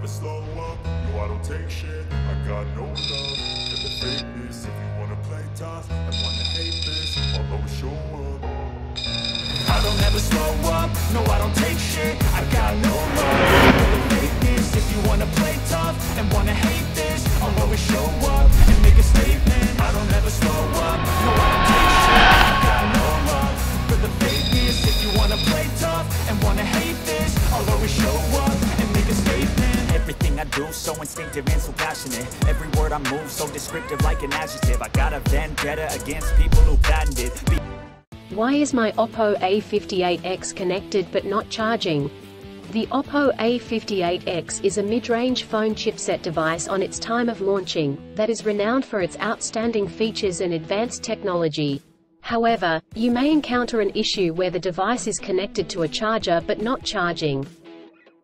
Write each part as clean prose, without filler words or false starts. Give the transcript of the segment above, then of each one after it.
never slow up, no I don't take shit. I got no love for the fakeness. If you wanna play tough and wanna hate this, I'll always show up. I don't ever slow up, no I don't take shit. I got no love for the fakeness. If you wanna play tough and wanna hate this, I'll always show up and make a statement. I don't ever slow up, no I don't take shit. I got no love for the fakeness. If you wanna play tough and wanna hate this, I'll always show up and make a statement. Everything I do so instinctive and so passionate. Every word I move so descriptive like an adjective. I got a vendetta against people who patented. Why is my Oppo A58x connected but not charging? The Oppo A58x is a mid-range phone chipset device on its time of launching, that is renowned for its outstanding features and advanced technology. However, you may encounter an issue where the device is connected to a charger but not charging.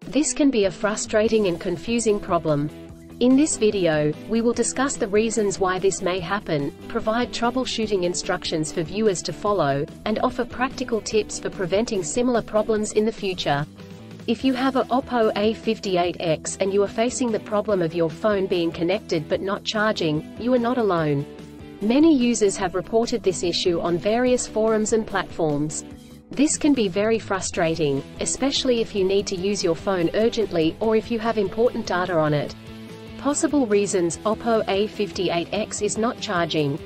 This can be a frustrating and confusing problem. In this video, we will discuss the reasons why this may happen, provide troubleshooting instructions for viewers to follow, and offer practical tips for preventing similar problems in the future. If you have a Oppo A58x and you are facing the problem of your phone being connected but not charging, you are not alone. Many users have reported this issue on various forums and platforms. This can be very frustrating, especially if you need to use your phone urgently or if you have important data on it. Possible reasons Oppo A58x is not charging.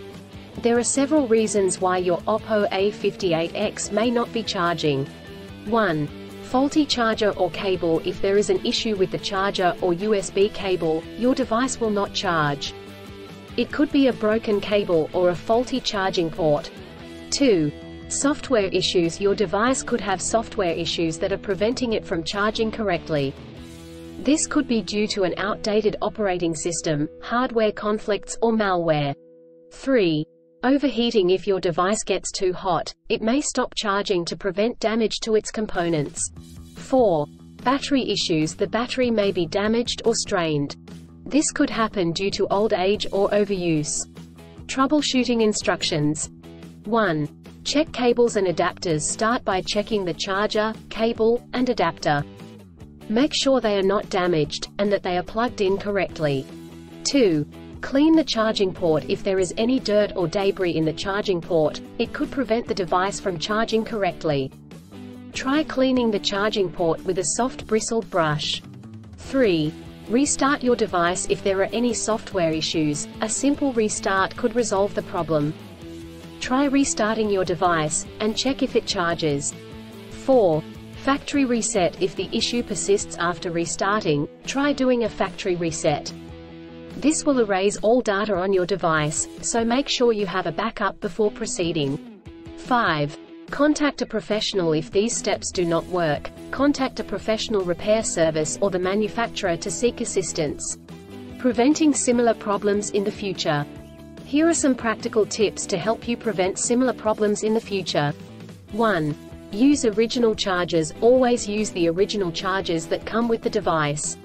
There are several reasons why your Oppo A58x may not be charging. 1. Faulty charger or cable. If there is an issue with the charger or USB cable, your device will not charge. It could be a broken cable or a faulty charging port. 2. Software issues. Your device could have software issues that are preventing it from charging correctly. This could be due to an outdated operating system, hardware conflicts or malware. 3. Overheating. If your device gets too hot, it may stop charging to prevent damage to its components. 4. Battery issues. The battery may be damaged or strained. This could happen due to old age or overuse. Troubleshooting instructions. 1. Check cables and adapters. Start by checking the charger, cable, and adapter. Make sure they are not damaged, and that they are plugged in correctly. 2. Clean the charging port. If there is any dirt or debris in the charging port, it could prevent the device from charging correctly. Try cleaning the charging port with a soft bristled brush. 3. Restart your device. If there are any software issues, a simple restart could resolve the problem. Try restarting your device, and check if it charges. 4. Factory reset. If the issue persists after restarting, try doing a factory reset. This will erase all data on your device, so make sure you have a backup before proceeding. 5. Contact a professional. If these steps do not work, contact a professional repair service or the manufacturer to seek assistance. Preventing similar problems in the future. Here are some practical tips to help you prevent similar problems in the future. 1. Use original chargers. Always use the original chargers that come with the device.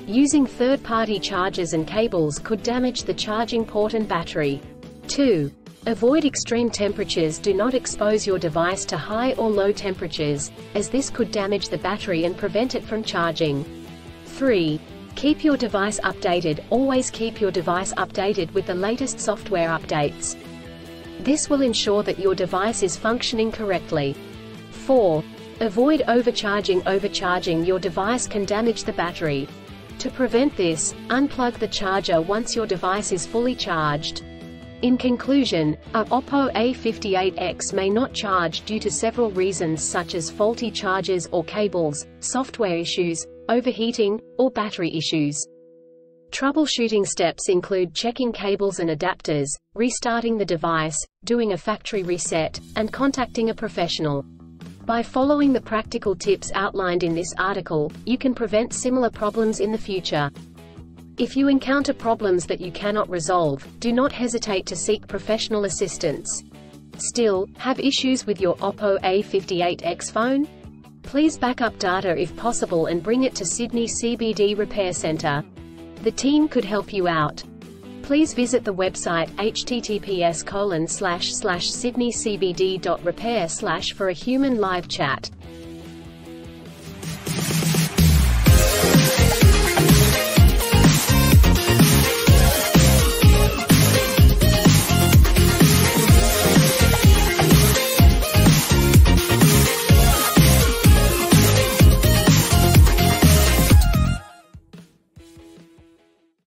Using third-party chargers and cables could damage the charging port and battery. 2. Avoid extreme temperatures. Do not expose your device to high or low temperatures, as this could damage the battery and prevent it from charging. 3. Keep your device updated. Always keep your device updated with the latest software updates. This will ensure that your device is functioning correctly. 4. Avoid overcharging. Overcharging your device can damage the battery. To prevent this, unplug the charger once your device is fully charged. In conclusion, a Oppo A58x may not charge due to several reasons such as faulty chargers or cables, software issues, overheating, or battery issues. Troubleshooting steps include checking cables and adapters, restarting the device, doing a factory reset, and contacting a professional. By following the practical tips outlined in this article, you can prevent similar problems in the future. If you encounter problems that you cannot resolve, do not hesitate to seek professional assistance. Still, have issues with your Oppo A58x phone? Please back up data if possible and bring it to Sydney CBD Repair Centre. The team could help you out. Please visit the website https://sydneycbd.repair/ for a human live chat.